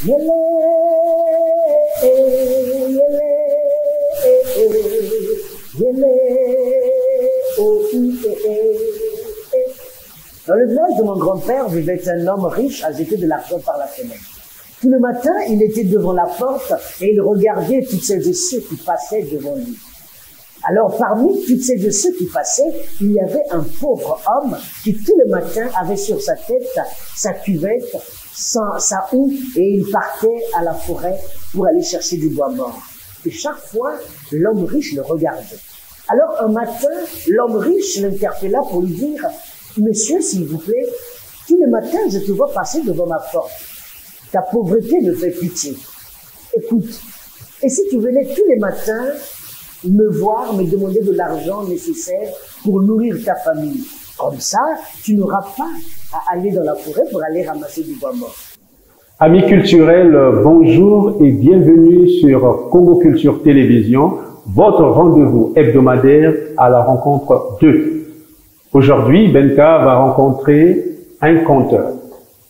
Yele, yele, yele, oh, Dans le village de mon grand-père vivait un homme riche à jeter de l'argent par la fenêtre. Tout le matin, il était devant la porte et il regardait toutes celles et ceux qui passaient devant lui. Alors, parmi toutes celles et ceux qui passaient, il y avait un pauvre homme qui, tout le matin, avait sur sa tête sa cuvette, sa houe, et il partait à la forêt pour aller chercher du bois mort. Et chaque fois, l'homme riche le regardait. Alors, un matin, l'homme riche l'interpella pour lui dire « Monsieur, s'il vous plaît, tous les matins, je te vois passer devant ma porte. Ta pauvreté me fait pitié. Écoute, et si tu venais tous les matins me voir, me demander de l'argent nécessaire pour nourrir ta famille. Comme ça, tu n'auras pas à aller dans la forêt pour aller ramasser du bois mort. » Amis culturels, bonjour et bienvenue sur Congo Culture Télévision, votre rendez-vous hebdomadaire à la rencontre 2. Aujourd'hui, Benka va rencontrer un conteur,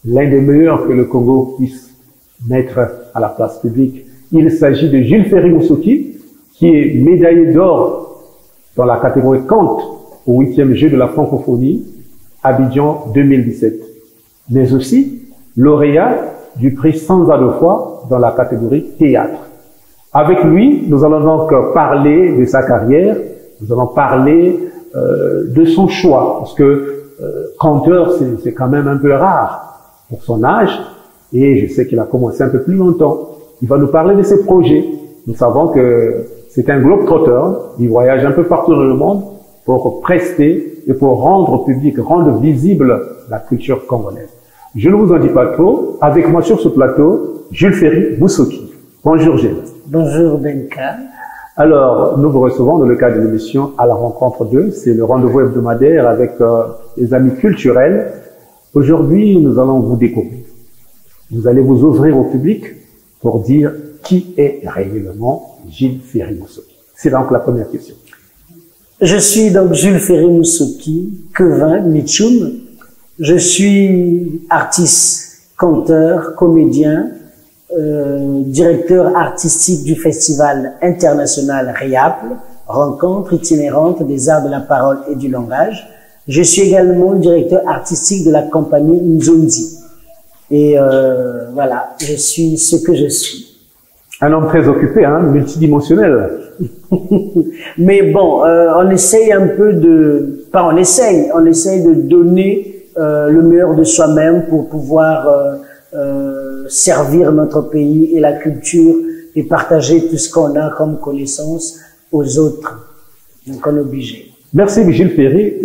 l'un des meilleurs que le Congo puisse mettre à la place publique. Il s'agit de Jules Ferry Moussoki, qui est médaillé d'or dans la catégorie conte au 8e jeu de la francophonie, Abidjan 2017, mais aussi lauréat du prix Sans Adefois dans la catégorie théâtre. Avec lui, nous allons donc parler de sa carrière, nous allons parler de son choix, parce que conteur, c'est quand même un peu rare pour son âge, et je sais qu'il a commencé un peu plus longtemps. Il va nous parler de ses projets. Nous savons que c'est un globe-trotteur, il voyage un peu partout dans le monde pour prester et pour rendre public, rendre visible la culture congolaise. Je ne vous en dis pas trop. Avec moi sur ce plateau, Jules Ferry Moussoki. Bonjour Jules. Bonjour Benka. Alors, nous vous recevons dans le cadre de l'émission À la rencontre 2. C'est le rendez-vous hebdomadaire avec les amis culturels. Aujourd'hui, nous allons vous découvrir. Vous allez vous ouvrir au public pour dire qui est réellement Jules Ferry Moussoki. C'est donc la première question. Je suis donc Jules Ferry Moussoki, Kevin Mitchoum. Je suis artiste, conteur, comédien, directeur artistique du festival international RIAPL, Rencontre itinérante des arts de la parole et du langage. Je suis également directeur artistique de la compagnie Nzondi. Et voilà, je suis ce que je suis. Un homme très occupé, hein, multidimensionnel. Mais bon, on essaye un peu de... Pas on essaye de donner le meilleur de soi-même pour pouvoir servir notre pays et la culture et partager tout ce qu'on a comme connaissance aux autres. Donc on est obligé. Merci Jules Ferry.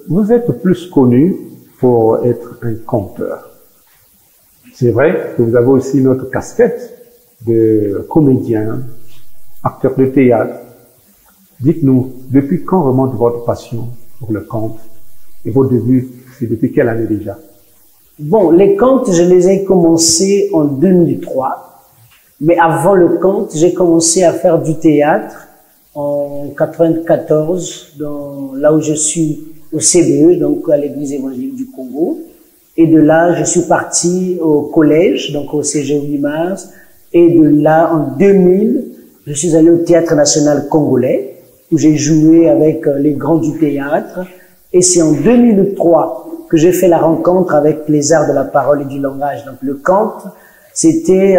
Vous êtes plus connu pour être un conteur. C'est vrai que vous avez aussi une autre casquette de comédien, acteur de théâtre. Dites-nous, depuis quand remonte votre passion pour le conte? Et vos débuts, c'est depuis quelle année déjà? Bon, les contes, je les ai commencés en 2003. Mais avant le conte, j'ai commencé à faire du théâtre en 94, là où je suis au CBE, donc à l'Église évangélique du Congo. Et de là, je suis parti au collège, donc au CG 8 mars. Et de là, en 2000, je suis allé au Théâtre national congolais, où j'ai joué avec les grands du théâtre. Et c'est en 2003 que j'ai fait la rencontre avec les arts de la parole et du langage. Donc le conte, c'était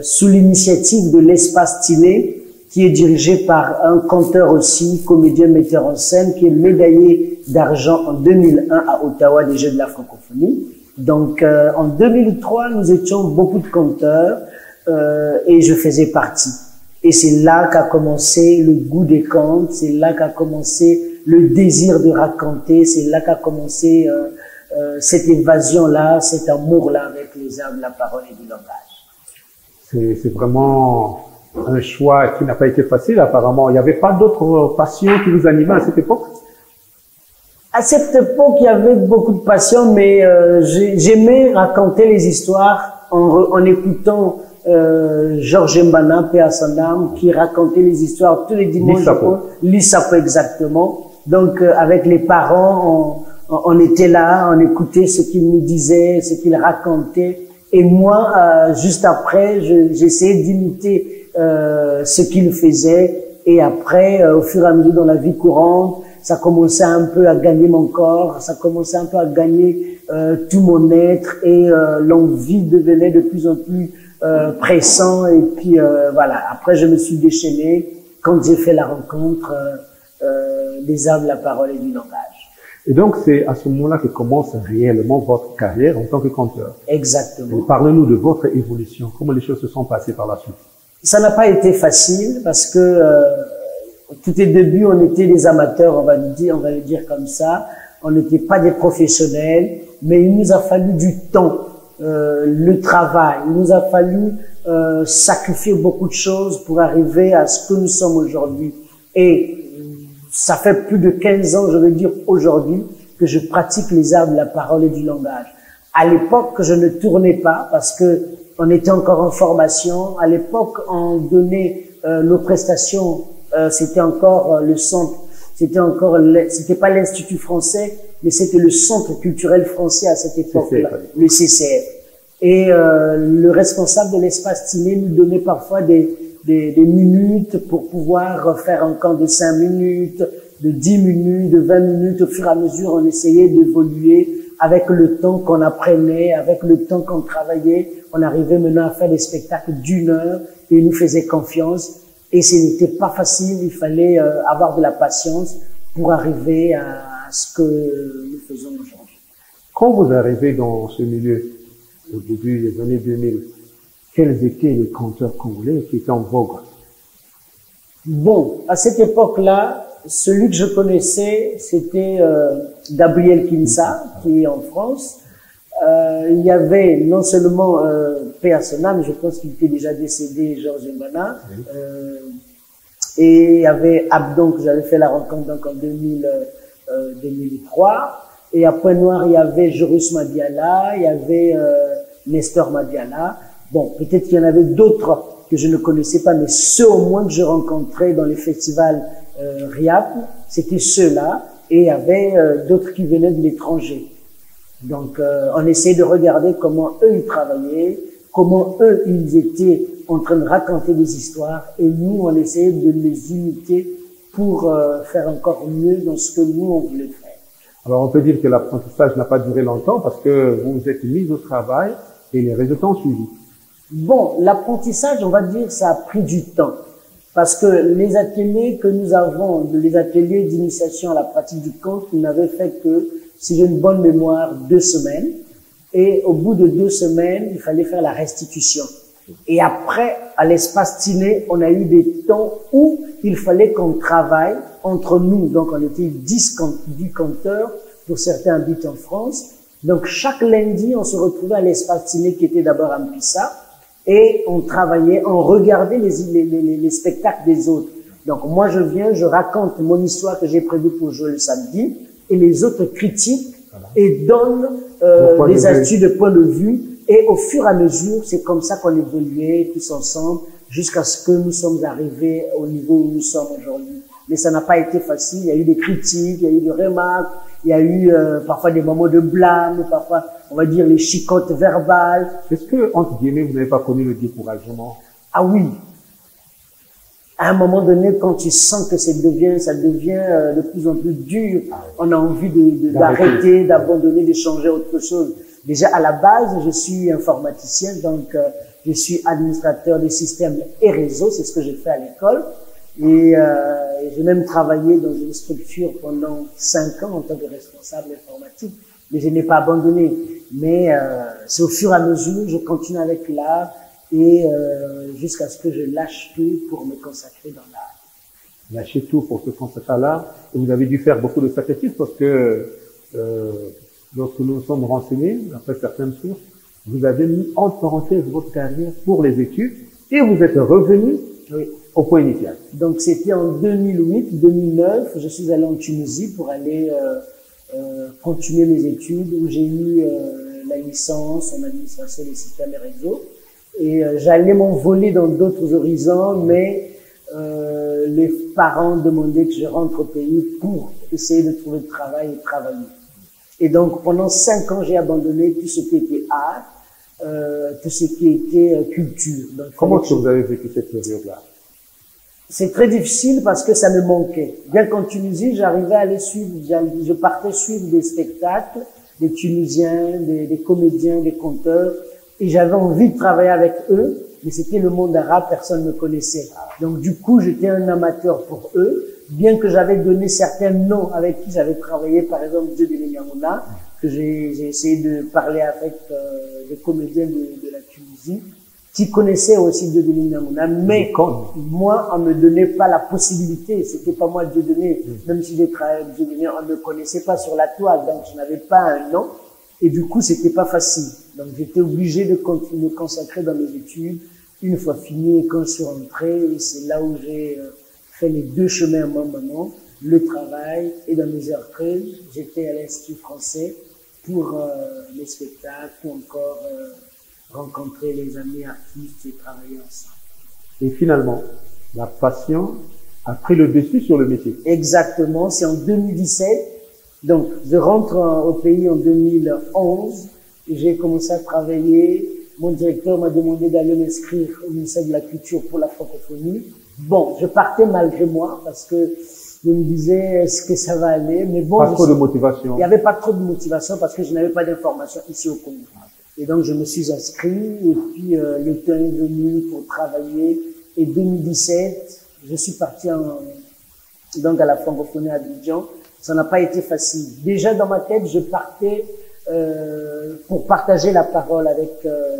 sous l'initiative de l'Espace Tiné, qui est dirigé par un conteur aussi, comédien, metteur en scène, qui est médaillé d'argent en 2001 à Ottawa des Jeux de la francophonie. Donc en 2003, nous étions beaucoup de conteurs et je faisais partie. Et c'est là qu'a commencé le goût des contes, c'est là qu'a commencé le désir de raconter, c'est là qu'a commencé cette évasion-là, cet amour-là avec les arts de la parole et du langage. C'est vraiment un choix qui n'a pas été facile apparemment. Il n'y avait pas d'autres passions qui vous animaient à cette époque? À cette époque, il y avait beaucoup de passion, mais j'aimais raconter les histoires en écoutant Georges Mbana, paix à son âme, qui racontait les histoires tous les dimanches. Lissapo exactement. Donc avec les parents, on était là, on écoutait ce qu'ils nous disaient, ce qu'ils racontaient, Et moi, juste après, j'essayais d'imiter ce qu'il faisait. Et après, au fur et à mesure dans la vie courante, ça commençait un peu à gagner mon corps, ça commençait un peu à gagner tout mon être, et l'envie devenait de plus en plus pressant. Et puis voilà, après je me suis déchaîné quand j'ai fait la rencontre des arts de la parole et du langage. Et donc c'est à ce moment-là que commence réellement votre carrière en tant que conteur. Exactement. Parlez-nous de votre évolution, comment les choses se sont passées par la suite. Ça n'a pas été facile parce que tout au début, on était des amateurs, on va le dire comme ça. On n'était pas des professionnels, mais il nous a fallu du temps, le travail. Il nous a fallu sacrifier beaucoup de choses pour arriver à ce que nous sommes aujourd'hui. Et ça fait plus de 15 ans, je veux dire aujourd'hui, que je pratique les arts de la parole et du langage. À l'époque, je ne tournais pas parce que on était encore en formation. À l'époque, on donnait nos prestations. C'était encore le centre. C'était pas l'Institut français, mais c'était le Centre culturel français à cette époque-là, le CCF. Et le responsable de l'espace Tiné nous donnait parfois des minutes pour pouvoir faire un camp de 5 minutes, de 10 minutes, de 20 minutes. Au fur et à mesure, on essayait d'évoluer avec le temps qu'on apprenait, avec le temps qu'on travaillait. On arrivait maintenant à faire des spectacles d'1 heure et ils nous faisaient confiance. Et ce n'était pas facile, il fallait avoir de la patience pour arriver à ce que nous faisons aujourd'hui. Quand vous arrivez dans ce milieu, au début des années 2000, quels étaient les conteurs congolais qui étaient en vogue? Bon, à cette époque-là, celui que je connaissais, c'était Gabriel Kinsa, qui est en France. Il y avait non seulement paix à son âme, je pense qu'il était déjà décédé, Georges Mbana, et il y avait Abdon, que j'avais fait la rencontre donc en 2003, et à Pointe-Noire, il y avait Joris Madiala, il y avait Nestor Madiala. Bon, peut-être qu'il y en avait d'autres que je ne connaissais pas, mais ceux au moins que je rencontrais dans les festivals RIAP, c'était ceux-là, et il y avait d'autres qui venaient de l'étranger. Donc, on essayait de regarder comment eux, ils travaillaient, comment eux, ils étaient en train de raconter des histoires, et nous, on essayait de les imiter pour faire encore mieux dans ce que nous, on voulait faire. Alors, on peut dire que l'apprentissage n'a pas duré longtemps parce que vous vous êtes mis au travail et les résultats ont suivi. Bon, l'apprentissage, on va dire, ça a pris du temps. Parce que les ateliers que nous avons, les ateliers d'initiation à la pratique du conte, nous n'avaient fait que, si j'ai une bonne mémoire, 2 semaines. Et au bout de 2 semaines, il fallait faire la restitution. Et après, à l'espace Tiné, on a eu des temps où il fallait qu'on travaille entre nous. Donc, on était 10 conteurs, pour certains habitent en France. Donc, chaque lundi, on se retrouvait à l'espace Tiné, qui était d'abord à Mpissa, et on travaillait, on regardait les spectacles des autres. Donc, moi, je viens, je raconte mon histoire que j'ai prévue pour jouer le samedi, et les autres critiquent et donnent des astuces de point de vue. Et au fur et à mesure, c'est comme ça qu'on évoluait tous ensemble jusqu'à ce que nous sommes arrivés au niveau où nous sommes aujourd'hui. Mais ça n'a pas été facile. Il y a eu des critiques, il y a eu des remarques, il y a eu parfois des moments de blâme, parfois, on va dire, les chicottes verbales. Est-ce que, entre guillemets, vous n'avez pas connu le découragement? Ah oui. À un moment donné, quand tu sens que ça devient de plus en plus dur, on a envie d'arrêter, d'abandonner, de changer autre chose. Déjà, à la base, je suis informaticien, donc je suis administrateur des systèmes et réseaux, c'est ce que j'ai fait à l'école. Et j'ai même travaillé dans une structure pendant 5 ans en tant que responsable informatique, mais je n'ai pas abandonné. Mais c'est au fur et à mesure, je continue avec l'art et jusqu'à ce que je lâche tout pour me consacrer dans l'art. Lâcher tout pour se consacrer à l'art. Et vous avez dû faire beaucoup de sacrifices parce que lorsque nous nous sommes renseignés, après certaines sources, vous avez mis en parenthèse votre carrière pour les études et vous êtes revenu au point initial. Donc c'était en 2008-2009, je suis allé en Tunisie pour aller continuer mes études où j'ai eu la licence en administration des systèmes et réseaux. Et j'allais m'envoler dans d'autres horizons, mais les parents demandaient que je rentre au pays pour essayer de trouver du travail et travailler. Et donc pendant 5 ans, j'ai abandonné tout ce qui était art. tout ce qui était culture. Donc, comment est-ce que vous avez vécu cette période-là? C'est très difficile parce que ça me manquait. Bien qu'en Tunisie, j'arrivais à aller suivre, je partais suivre des spectacles, des Tunisiens, des comédiens, des conteurs, et j'avais envie de travailler avec eux, mais c'était le monde arabe, personne ne me connaissait. Donc du coup, j'étais un amateur pour eux, bien que j'avais donné certains noms avec qui j'avais travaillé, par exemple Dieudonné Niamouna, que j'ai essayé de parler avec des comédiens de la Tunisie, qui connaissaient aussi Dieudonné Niamouna, mais moi, on me donnait pas la possibilité, c'était pas moi Dieudonné, même si j'ai travaillé avec Dieudonné, on ne me connaissait pas sur la toile, donc je n'avais pas un nom, et du coup, c'était pas facile. Donc j'étais obligé de continuer, me consacrer dans mes études. Une fois fini, et quand je suis rentré, c'est là où j'ai fait les deux chemins en même moment, le travail, et dans mes heures creuses, j'étais à l'Institut français pour les spectacles, ou encore rencontrer les amis artistes et travailler ensemble. Et finalement, la passion a pris le dessus sur le métier. Exactement, c'est en 2017. Donc, je rentre au pays en 2011 et j'ai commencé à travailler. Mon directeur m'a demandé d'aller m'inscrire au ministère de la Culture pour la francophonie. Bon, je partais malgré moi parce que je me disais, est-ce que ça va aller? Mais bon, pas trop de motivation. Il n'y avait pas trop de motivation parce que je n'avais pas d'informations ici au Congo. Et donc, je me suis inscrit et puis le temps est venu pour travailler. Et 2017, je suis parti donc à la francophonie à Abidjan. Ça n'a pas été facile. Déjà, dans ma tête, je partais pour partager la parole avec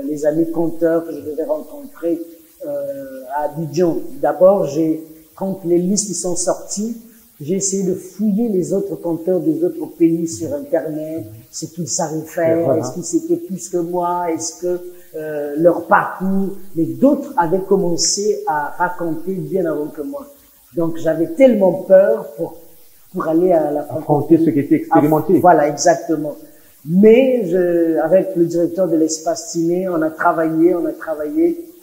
les amis conteurs que je devais rencontrer à Abidjan. D'abord, quand les listes sont sorties, j'ai essayé de fouiller les autres conteurs des autres pays sur Internet, ce qu'ils savaient faire, voilà. Est-ce qu'ils c'était plus que moi, est-ce que leur parcours, mais d'autres avaient commencé à raconter bien avant que moi. Donc j'avais tellement peur pour aller à la affronter ce qui était expérimenté. Voilà, exactement. Mais avec le directeur de l'Espace Ciné, on a travaillé.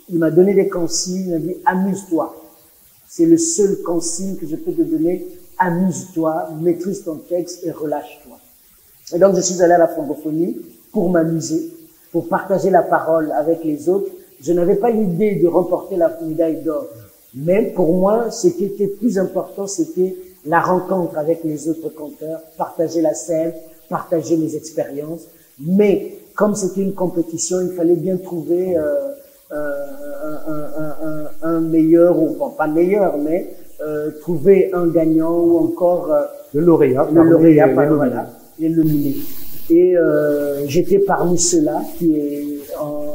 Il m'a donné des consignes, il m'a dit amuse-toi. C'est le seul consigne que je peux te donner. Amuse-toi, maîtrise ton texte et relâche-toi. Et donc, je suis allé à la francophonie pour m'amuser, pour partager la parole avec les autres. Je n'avais pas l'idée de remporter la médaille d'or. Mais pour moi, ce qui était plus important, c'était la rencontre avec les autres conteurs, partager la scène, partager les expériences. Mais comme c'était une compétition, il fallait bien trouver un meilleur, ou bon, pas meilleur, mais trouver un gagnant ou encore le lauréat, voilà, les nominés. Et j'étais parmi ceux-là qui ont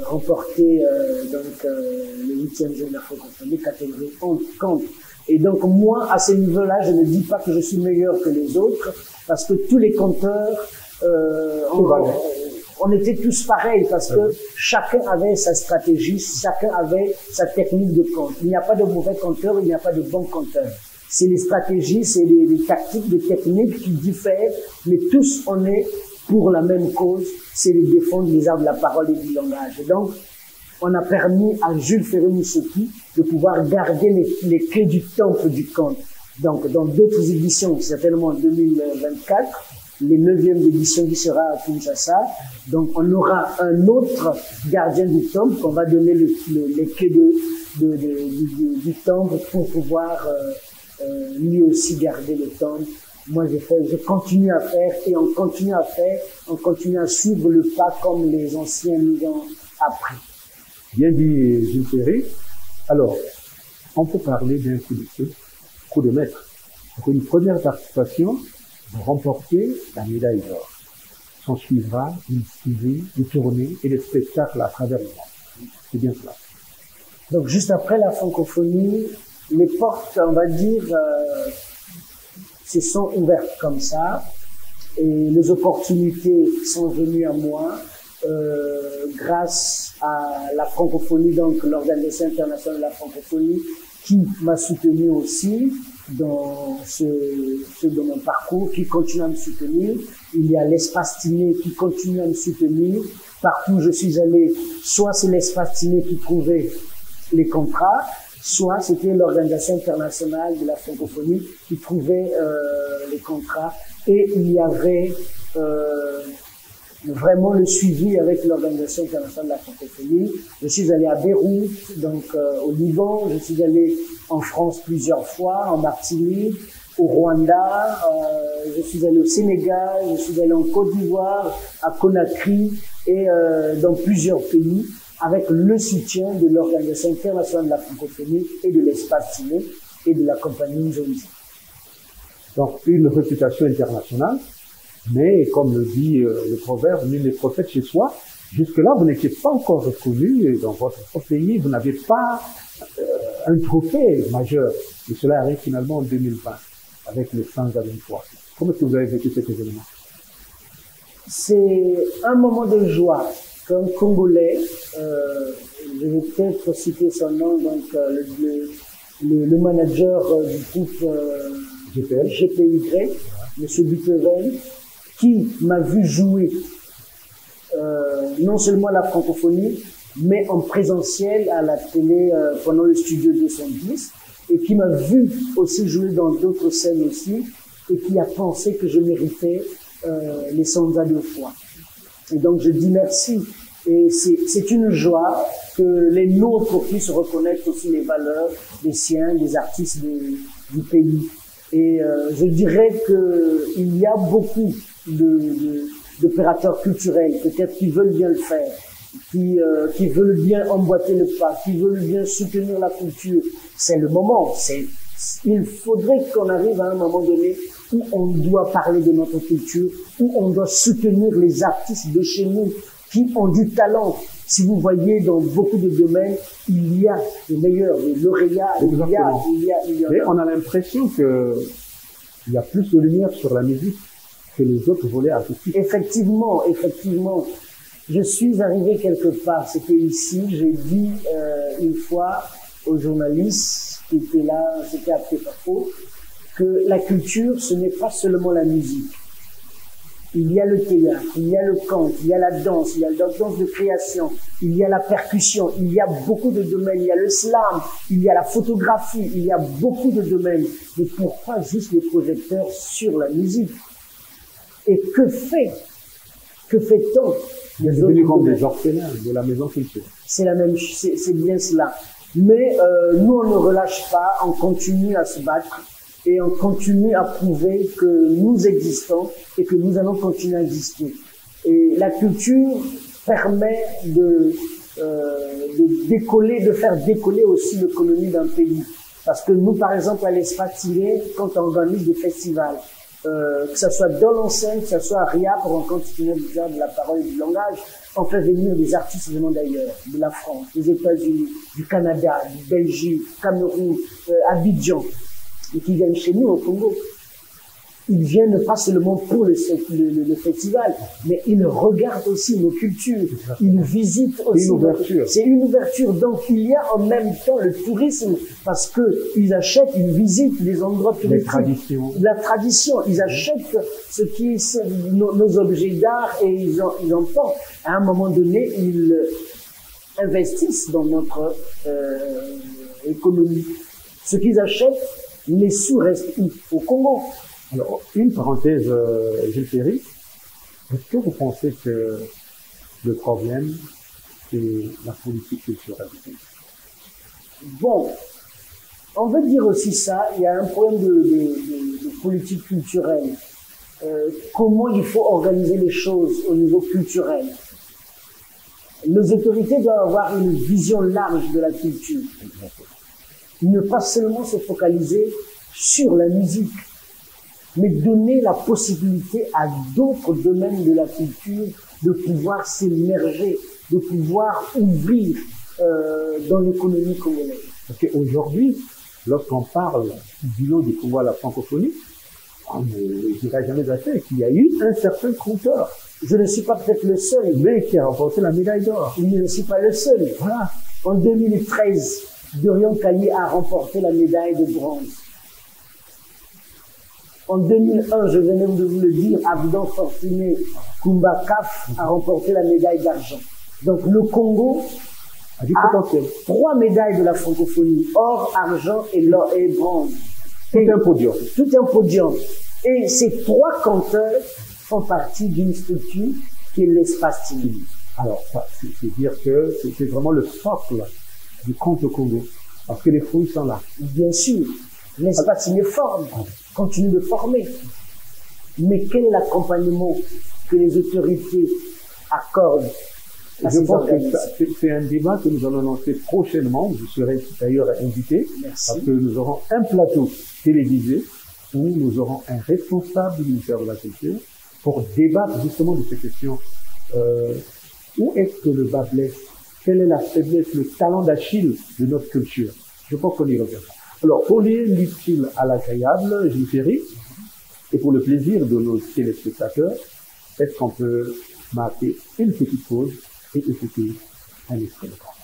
remporté le 8e jeu de la francophonie, catégorie compte. Et donc moi, à ce niveau-là, je ne dis pas que je suis meilleur que les autres, parce que tous les conteurs, on était tous pareils, parce que chacun avait sa stratégie, chacun avait sa technique de compte. Il n'y a pas de mauvais compteur, il n'y a pas de bon compteur. C'est les stratégies, c'est les tactiques, les techniques qui diffèrent, mais tous on est pour la même cause, c'est de défendre les arts de la parole et du langage. Et donc, on a permis à Jules Ferry-Moussoki de pouvoir garder les clés du temple du conte. Donc, dans d'autres éditions, certainement en 2024, les 9e édition qui sera à Kinshasa, donc on aura un autre gardien du temple qu'on va donner les clés du temple pour pouvoir lui aussi garder le temple. Moi, je continue à faire et on continue à faire, on continue à suivre le pas comme les anciens nous ont appris. Bien dit, Jules Ferry. Alors, on peut parler d'un coup de maître. Pour une première participation, vous remportez la médaille d'or. S'en suivra une série, des tournées et des spectacles à travers le monde. C'est bien cela. Donc, juste après la francophonie, les portes, on va dire, se sont ouvertes comme ça. Et les opportunités sont venues à moi. Grâce à la francophonie, donc l'Organisation internationale de la francophonie, qui m'a soutenu aussi dans dans mon parcours, qui continue à me soutenir. Il y a l'Espace Ciné qui continue à me soutenir. Partout où je suis allé, soit c'est l'Espace Ciné qui trouvait les contrats, soit c'était l'Organisation internationale de la francophonie qui trouvait les contrats. Et il y avait vraiment le suivi avec l'Organisation internationale de la francophonie. Je suis allé à Beyrouth, donc au Liban. Je suis allé en France plusieurs fois, en Martinique, au Rwanda. Je suis allé au Sénégal, je suis allé en Côte d'Ivoire, à Conakry et dans plusieurs pays avec le soutien de l'Organisation internationale de la francophonie et de l'Espace Ciné et de la compagnie Nzondi. Donc, une réputation internationale, mais comme le dit le proverbe, nul n'est prophète chez soi. Jusque-là, vous n'étiez pas encore reconnu dans votre pays, vous n'avez pas un trophée majeur. Et cela arrive finalement en 2020, avec le Sans à 23. Comment est-ce que vous avez vécu cet événement? C'est un moment de joie qu'un Congolais, je vais peut-être citer son nom, donc le manager du groupe GPY, M. Buteven, qui m'a vu jouer non seulement la francophonie, mais en présentiel à la télé pendant le studio 210, et qui m'a vu aussi jouer dans d'autres scènes aussi, et qui a pensé que je méritais les Sanza 2 fois. Et donc je dis merci. Et c'est une joie que les nôtres puissent reconnaître aussi les valeurs des siens, des artistes du pays. Et je dirais qu'il y a beaucoup d'opérateurs culturels, peut-être qui veulent bien le faire, qui veulent bien emboîter le pas, qui veulent bien soutenir la culture. C'est le moment. Il faudrait qu'on arrive à un moment donné où on doit parler de notre culture, où on doit soutenir les artistes de chez nous qui ont du talent. Si vous voyez dans beaucoup de domaines, il y a les meilleurs, les lauréats, il y a. Mais on a l'impression qu'il y a plus de lumière sur la musique que les autres volets artistiques. Effectivement. Je suis arrivé quelque part, c'était ici, j'ai dit une fois aux journalistes qui étaient là, c'était à Pépapo, que la culture, ce n'est pas seulement la musique. Il y a le théâtre, il y a le chant, il y a la danse, il y a la danse de création, il y a la percussion, il y a beaucoup de domaines, il y a le slam, il y a la photographie, il y a beaucoup de domaines. Mais pourquoi juste les projecteurs sur la musique? Et que fait-on? Il est devenu comme des orphelins de la maison culture. C'est bien cela. Mais nous, on ne relâche pas, on continue à se battre. Et on continue à prouver que nous existons et que nous allons continuer à exister. Et la culture permet de faire décoller aussi l'économie d'un pays. Parce que nous, par exemple, à l'Espace Ciné, quand on organise des festivals, que ce soit dans l'enceinte, que ce soit à RIA, pour un continent de la parole et du langage, on fait venir des artistes venant d'ailleurs, de la France, des États-Unis, du Canada, du Belgique, du Cameroun, Abidjan, et qui viennent chez nous au Congo. Ils viennent pas seulement pour le festival, mais ils regardent aussi nos cultures, ils visitent aussi. C'est une ouverture. Donc il y a en même temps le tourisme, parce que ils achètent, ils visitent les endroits touristiques. La tradition. Ils achètent nos objets d'art et ils en portent. À un moment donné, ils investissent dans notre économie. Ce qu'ils achètent, les sous restent au Congo. Alors, une parenthèse, Gilles Ferry, est-ce que vous pensez que le problème, c'est la politique culturelle? Bon, on veut dire aussi ça, il y a un problème de politique culturelle. Comment il faut organiser les choses au niveau culturel? Les autorités doivent avoir une vision large de la culture. Ne pas seulement se focaliser sur la musique, mais donner la possibilité à d'autres domaines de la culture de pouvoir s'émerger, de pouvoir ouvrir dans l'économie congolaise. Parce qu'aujourd'hui, lorsqu'on parle du bilan du Congo à la francophonie, on ne dira jamais assez qu'il y a eu un certain compteur. Je ne suis pas peut-être le seul, mais qui a remporté la médaille d'or. Je ne suis pas le seul. Voilà. En 2013, Dorian Kayi a remporté la médaille de bronze. En 2001, je venais de vous le dire, Abdon Fortuné Kumba Kaf a remporté la médaille d'argent. Donc le Congo a 3 médailles de la francophonie, or, argent et bronze. Tout un podium. Tout un podium. Et ces 3 canteurs font partie d'une structure qu'est l'espace-time. Alors, ça, c'est dire que c'est vraiment le socle du conte au Congo. Parce que les fruits sont là. Bien sûr, l'espace-time forme, continue de former. Mais quel est l'accompagnement que les autorités accordent à Je ces pense organismes? que c'est un débat que nous allons lancer prochainement. Vous serez d'ailleurs invité. Merci. Parce que nous aurons un plateau télévisé où nous aurons un responsable du ministère de la Culture pour débattre justement de ces questions. Où est-ce que le bas blesse? Quelle est la faiblesse, le talent d'Achille de notre culture? Je pense qu'on y reviendra. Alors, pour lier l'utile à l'agréable, Gilles Ferry, et pour le plaisir de nos téléspectateurs, est-ce qu'on peut marquer une petite pause et écouter un extrait de chant?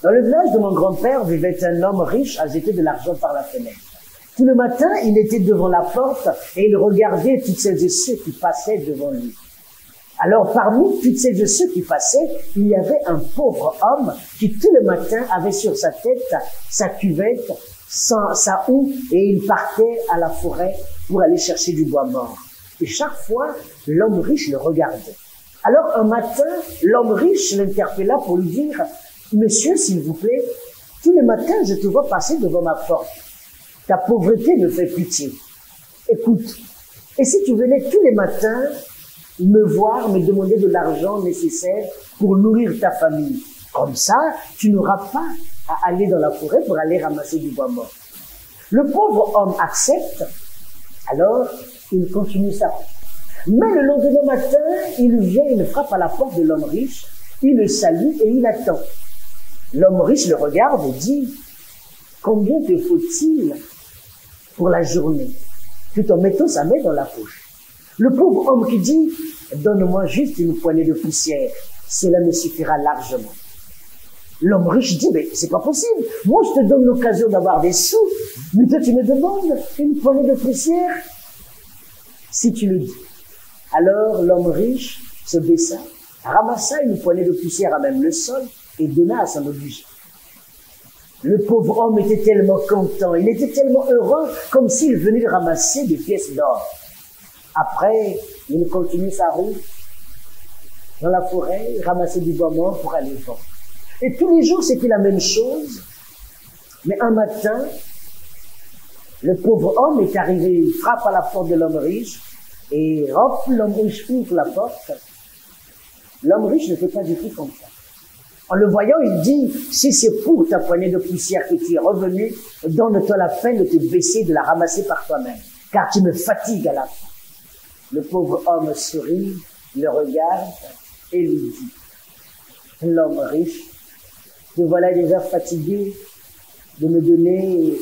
Dans le village de mon grand-père vivait un homme riche à jeter de l'argent par la fenêtre. Tout le matin, il était devant la porte et il regardait toutes celles et ceux qui passaient devant lui. Alors, parmi toutes celles et ceux qui passaient, il y avait un pauvre homme qui, tout le matin, avait sur sa tête sa cuvette, sa houe, et il partait à la forêt pour aller chercher du bois mort. Et chaque fois, l'homme riche le regardait. Alors, un matin, l'homme riche l'interpella pour lui dire « Monsieur, s'il vous plaît, tous les matins, je te vois passer devant ma porte. Ta pauvreté me fait pitié. Écoute, et si tu venais tous les matins me voir, me demander de l'argent nécessaire pour nourrir ta famille. Comme ça, tu n'auras pas à aller dans la forêt pour aller ramasser du bois mort. » Le pauvre homme accepte, alors il continue sa route. Mais le lendemain matin, il vient, il frappe à la porte de l'homme riche, il le salue et il attend. L'homme riche le regarde et dit « Combien te faut-il pour la journée ?» tout en mettant sa main dans la poche. Le pauvre homme qui dit « Donne-moi juste une poignée de poussière, cela me suffira largement. » L'homme riche dit « Mais c'est pas possible, moi je te donne l'occasion d'avoir des sous, mais toi tu me demandes une poignée de poussière ?» Si tu le dis. Alors l'homme riche se baissa, ramassa une poignée de poussière à même le sol et donna à son obligé. Le pauvre homme était tellement content, il était tellement heureux, comme s'il venait de ramasser des pièces d'or. Après, il continue sa route dans la forêt, ramasser du bois mort pour aller vendre. Et tous les jours, c'était la même chose. Mais un matin, le pauvre homme est arrivé, il frappe à la porte de l'homme riche, et hop, l'homme riche ouvre la porte. L'homme riche ne fait pas du tout comme ça. En le voyant, il dit, si c'est pour ta poignée de poussière que tu es revenu, donne-toi la peine de te baisser, de la ramasser par toi-même, car tu me fatigues à la fin. Le pauvre homme sourit, le regarde et lui dit, l'homme riche, te voilà déjà fatigué de me donner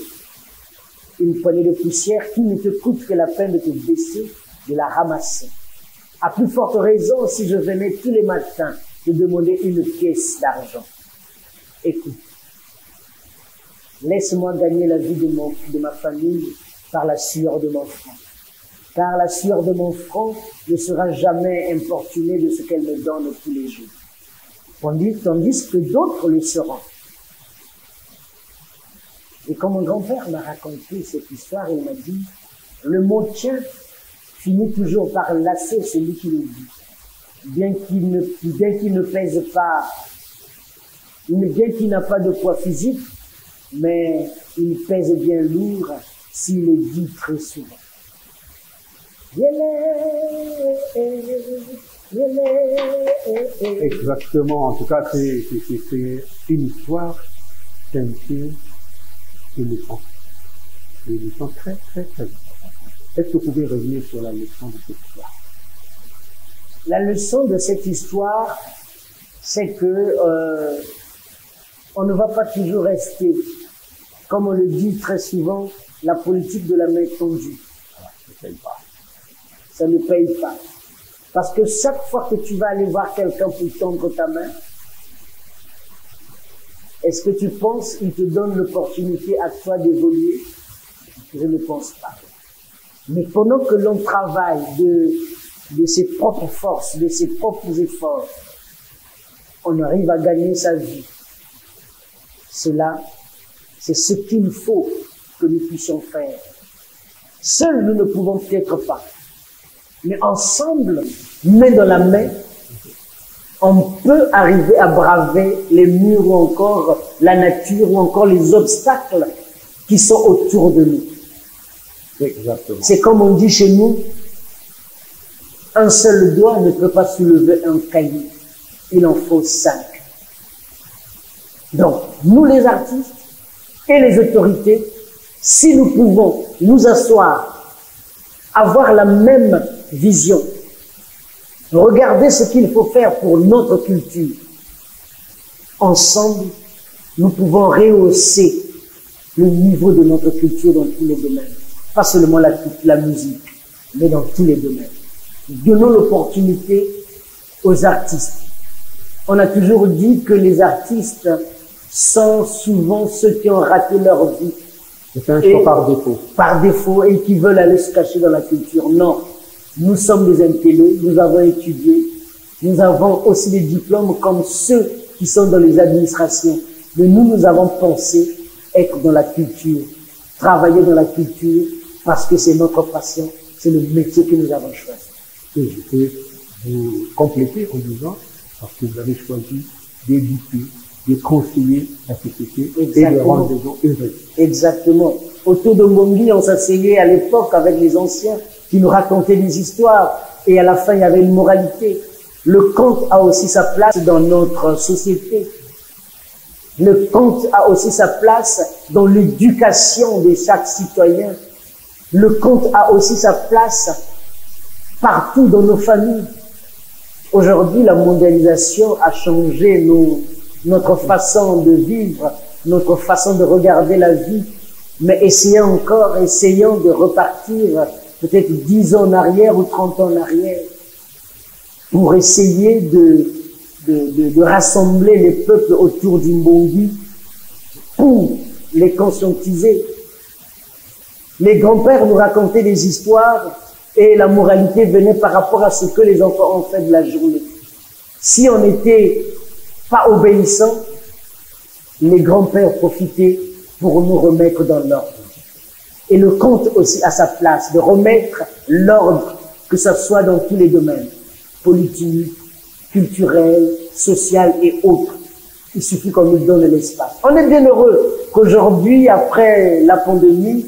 une poignée de poussière qui ne te coûte que la peine de te baisser, de la ramasser. À plus forte raison si je venais tous les matins te demander une pièce d'argent. Écoute, laisse-moi gagner la vie de ma famille par la sueur de mon front. Car la sueur de mon front ne sera jamais importunée de ce qu'elle me donne tous les jours. Tandis que d'autres le seront. Et quand mon grand-père m'a raconté cette histoire, il m'a dit, le mot tien finit toujours par lasser celui qui le dit. Bien qu'il ne pèse pas, bien qu'il n'a pas de poids physique, mais il pèse bien lourd s'il est dit très souvent. Exactement, en tout cas, c'est une histoire teintée de leçons. Une leçon très, très, très importante. Est-ce que vous pouvez revenir sur la leçon de cette histoire? La leçon de cette histoire, c'est que on ne va pas toujours rester, comme on le dit très souvent, la politique de la main tendue. Ça ne paye pas. Ça ne paye pas. Parce que chaque fois que tu vas aller voir quelqu'un pour tendre ta main, est-ce que tu penses qu'il te donne l'opportunité à toi d'évoluer? Je ne pense pas. Mais pendant que l'on travaille de ses propres forces, de ses propres efforts, on arrive à gagner sa vie. Cela, c'est ce qu'il faut que nous puissions faire. Seuls, nous ne pouvons peut-être pas. Mais ensemble, main dans la main, on peut arriver à braver les murs ou encore la nature ou encore les obstacles qui sont autour de nous. Exactement. C'est comme on dit chez nous, un seul doigt ne peut pas soulever un caillou. Il en faut 5. Donc, nous les artistes et les autorités, si nous pouvons nous asseoir, avoir la même vision, regarder ce qu'il faut faire pour notre culture, ensemble, nous pouvons rehausser le niveau de notre culture dans tous les domaines. Pas seulement la musique, mais dans tous les domaines. Donnons l'opportunité aux artistes. On a toujours dit que les artistes sont souvent ceux qui ont raté leur vie. C'est un choix par défaut. Par défaut, et qui veulent aller se cacher dans la culture. Non. Nous sommes des intellos, nous avons étudié, nous avons aussi des diplômes comme ceux qui sont dans les administrations. Mais nous avons pensé être dans la culture, travailler dans la culture, parce que c'est notre passion, c'est le métier que nous avons choisi. Et je peux vous compléter en disant, parce que vous avez choisi d'éduquer, de conseiller la société. Exactement. Et de rendre les gens heureux. Exactement. Autour de Mbongi, on s'asseyait à l'époque avec les anciens qui nous racontaient des histoires et à la fin il y avait une moralité. Le conte a aussi sa place dans notre société. Le conte a aussi sa place dans l'éducation de chaque citoyen. Le conte a aussi sa place partout dans nos familles. Aujourd'hui, la mondialisation a changé notre façon de vivre, notre façon de regarder la vie. Mais essayons de repartir peut-être 10 ans en arrière ou 30 ans en arrière pour essayer de rassembler les peuples autour du Mbongi pour les conscientiser. Les grands-pères nous racontaient des histoires et la moralité venait par rapport à ce que les enfants ont fait de la journée. Si on n'était pas obéissant, les grands-pères profitaient pour nous remettre dans l'ordre. Et le conte aussi a sa place, de remettre l'ordre, que ce soit dans tous les domaines, politique, culturel, social et autres. Il suffit qu'on nous donne l'espace. On est bien heureux qu'aujourd'hui, après la pandémie,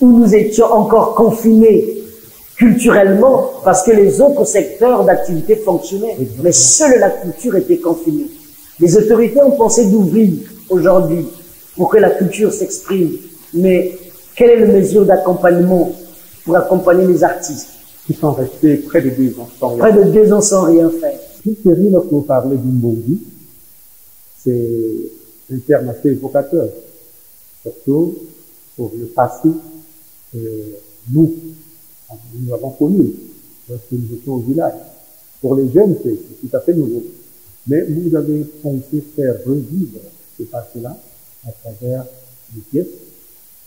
où nous étions encore confinés culturellement, parce que les autres secteurs d'activité fonctionnaient, mais seule la culture était confinée. Les autorités ont pensé d'ouvrir aujourd'hui pour que la culture s'exprime, mais quelle est la mesure d'accompagnement pour accompagner les artistes qui sont restés près de 2 ans sans rien faire? Près de 2 ans sans rien faire. Toute série, lorsque vous parlez du Mbongi, c'est un terme assez évocateur, surtout pour le passé. Nous avons connu lorsque nous étions au village. Pour les jeunes, c'est tout à fait nouveau. Mais vous avez pensé faire revivre ce passé-là à travers des pièces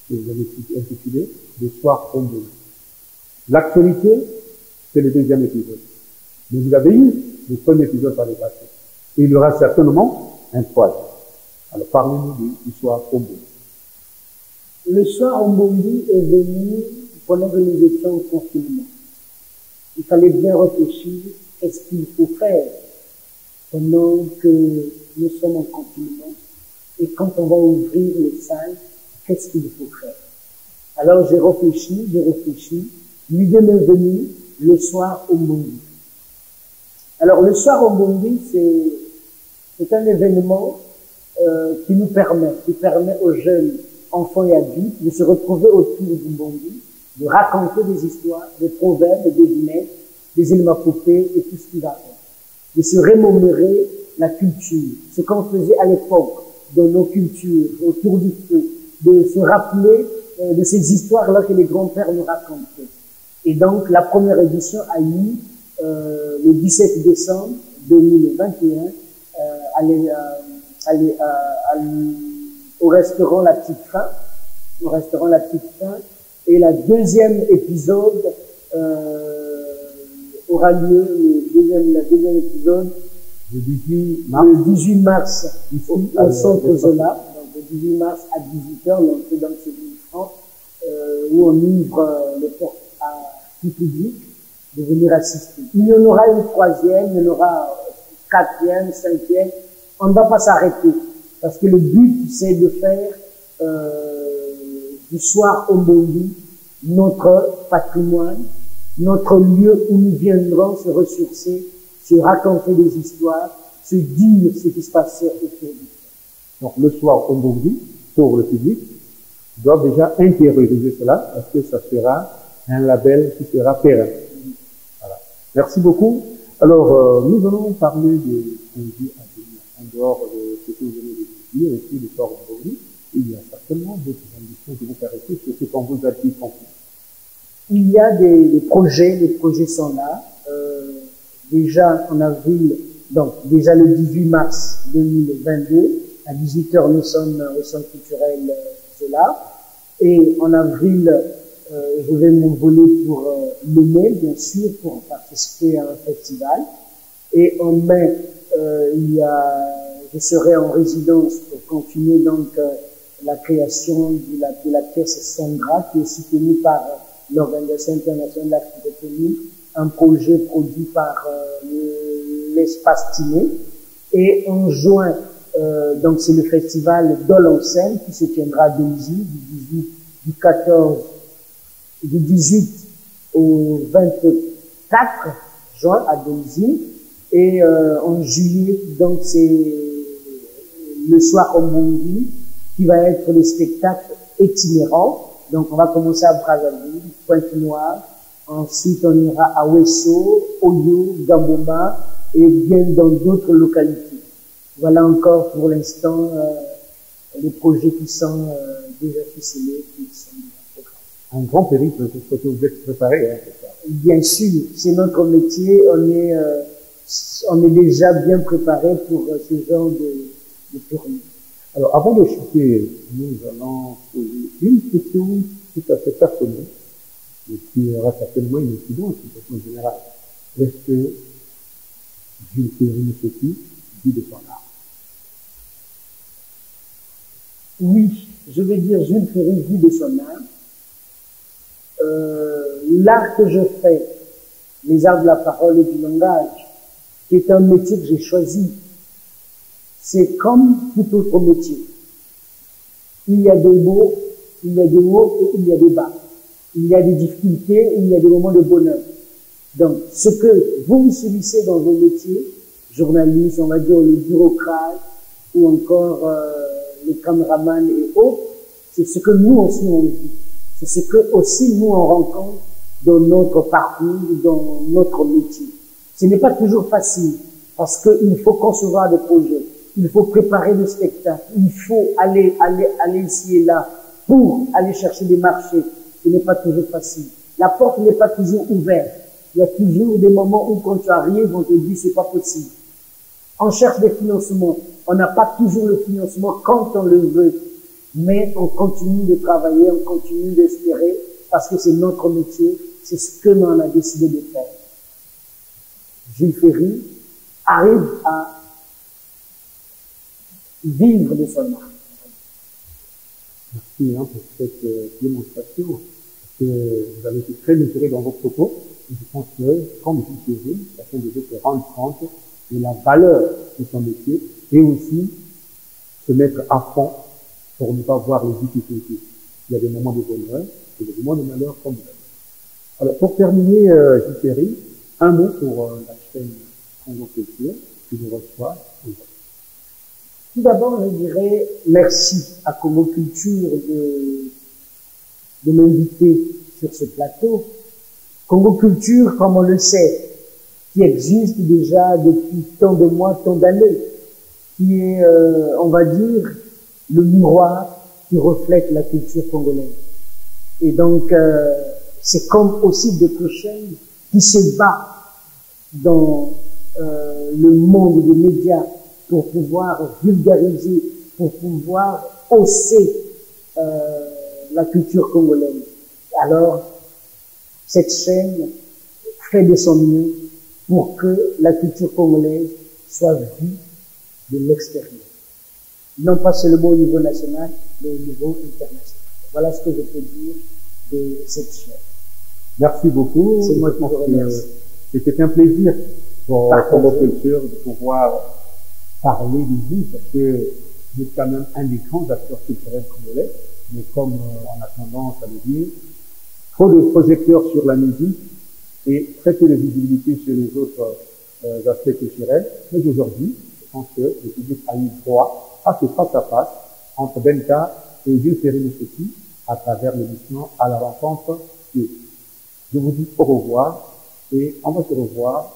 que vous avez intitulées « Le soir au Mbongi ». L'actualité, c'est le 2e épisode. Mais vous avez eu le 1er épisode par le passé. Et il y aura certainement un 3e. Alors parlez-nous du soir au Mbongi. Le soir au Mbongi est venu pendant que nous étions en confinement. Il fallait bien réfléchir à ce qu'il faut faire pendant que nous sommes en confinement. Et quand on va ouvrir les salles, qu'est-ce qu'il faut faire? Alors j'ai réfléchi. L'idée m'est venue le soir au Mbongi. Alors le soir au Mbongi, c'est un événement qui permet aux jeunes enfants et adultes de se retrouver autour du Mbongi, de raconter des histoires, des proverbes, des devinettes, des éléments-poupées et tout ce qui va avec. De se remémorer la culture, ce qu'on faisait à l'époque dans nos cultures, autour du feu, de se rappeler de ces histoires-là que les grands-pères nous racontaient. Et donc, la première édition a eu le 17 décembre 2021 au restaurant La Petite Fin. Et la 2e épisode aura lieu, le deuxième épisode, le 18 mars, ici, au centre Zola, donc 18 mars à 18h, l'entrée dans ce 1000 francs, où on ouvre les portes à tout public de venir assister. Il y en aura une troisième, il y en aura quatrième, cinquième. On ne va pas s'arrêter parce que le but, c'est de faire du soir au Ombongi notre patrimoine, notre lieu où nous viendrons se ressourcer, se raconter des histoires, se dire ce qui se passait autour de nous. Donc le soir au Ombongi, pour le public, doivent déjà intérioriser cela parce que ça sera un label qui sera pérenne. Voilà. Merci beaucoup. Alors, nous allons parler des conduits à venir. En dehors de ce que vous venez de dire, aussi le soir au Ombongi, il y a certainement d'autres ambitions que vous paraissez sur ce qu'on vous a dit compris. Il y a des projets, les projets sont là. Déjà en avril, donc déjà le 18 mars 2022, à 18h, nous sommes au centre culturel Zola. Et en avril, je vais m'envoler pour le mai, bien sûr, pour participer à un festival. Et en mai, je serai en résidence pour continuer donc la création de la pièce Sandra, qui est soutenue par l'Organisation internationale de la francophonie, un projet produit par l'Espace Tiné. Et en juin, donc c'est le festival Dol en scène qui se tiendra à Dolisie du 18 au 24 juin à Dolisie. Et en juillet, donc c'est le soir au Ombongi qui va être le spectacle itinérant. Donc on va commencer à Brazzaville, Pointe-Noire, ensuite on ira à Ouesso, Oyo, Gamboma et bien dans d'autres localités. Voilà encore pour l'instant les projets qui sont déjà ficelés, qui sont déjà programmés. Un grand périple pour que vous êtes préparé. Hein, c'est ça. Bien sûr, c'est notre métier, on est déjà bien préparé pour ce genre de tournée. Alors, avant de chuter, nous allons poser une question tout à fait personnelle, et qui aura certainement une incidence, une question générale. Est-ce que Jules Ferry-Moussetti dit de son art? Oui, je vais dire Jules Ferry vit de son art. L'art que je fais, les arts de la parole et du langage, qui est un métier que j'ai choisi, c'est comme tout autre métier. Il y a des hauts, il y a des hauts et il y a des bas. Il y a des difficultés et il y a des moments de bonheur. Donc, ce que vous subissez dans vos métiers, journalistes, on va dire les bureaucrates, ou encore les caméramans et autres, c'est ce que nous aussi on vit. C'est ce que aussi nous on rencontre dans notre parcours, dans notre métier. Ce n'est pas toujours facile, parce qu'il faut concevoir des projets, il faut préparer des spectacles, il faut aller ici et là pour aller chercher des marchés. Ce n'est pas toujours facile. La porte n'est pas toujours ouverte. Il y a toujours des moments où quand tu arrives, on te dit c'est pas possible. On cherche des financements. On n'a pas toujours le financement quand on le veut. Mais on continue de travailler, on continue d'espérer parce que c'est notre métier, c'est ce que l'on a décidé de faire. Jules Ferry arrive à vivre de son art. Merci pour cette démonstration, parce que vous avez été très intéressé dans vos propos. Et je pense que, comme Jules Ferry, chacun de vous se rendre compte de la valeur de son métier et aussi se mettre à fond pour ne pas voir les difficultés. Il y a des moments de bonheur et des moments de malheur comme vous avez. Alors, pour terminer, Jules Ferry, un mot pour la chaîne Congo Culture qui nous reçoit aujourd'hui. Tout d'abord, je dirais merci à Congo Culture de m'inviter sur ce plateau. Congo Culture, comme on le sait, qui existe déjà depuis tant de mois, tant d'années, qui est, on va dire, le miroir qui reflète la culture congolaise. Et donc, c'est comme aussi d'autres chaînes qui se battent dans le monde des médias pour pouvoir vulgariser, pour pouvoir hausser la culture congolaise. Alors, cette chaîne fait de son mieux pour que la culture congolaise soit vue de l'extérieur. non pas seulement au niveau national, mais au niveau international. Voilà ce que je peux dire de cette chaire. Merci beaucoup. C'est moi qui vous remercie. C'était un plaisir pour Congo Culture de pouvoir parler de vous, parce que vous êtes quand même un des grands acteurs culturels congolais, mais comme on a tendance à le dire, trop de projecteurs sur la musique et très peu de visibilité sur les autres aspects culturels. Mais aujourd'hui, je pense que le public a eu droit à ce face-à-face entre Benka et Jules Ferry-Mousseti à travers l'émission À la rencontre de. Je vous dis au revoir et on va se revoir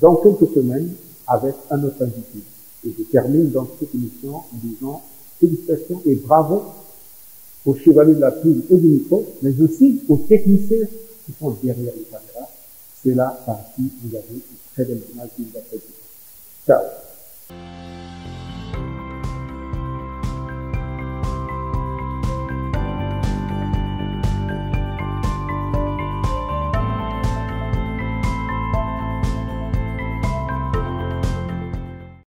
dans quelques semaines avec un autre invité. Et je termine dans cette émission en disant félicitations et bravo aux chevaliers de la plume et du micro, mais aussi aux techniciens qui sont derrière les caméras. C'est là par qui vous avez une très belle image qui vous a fait. Ciao.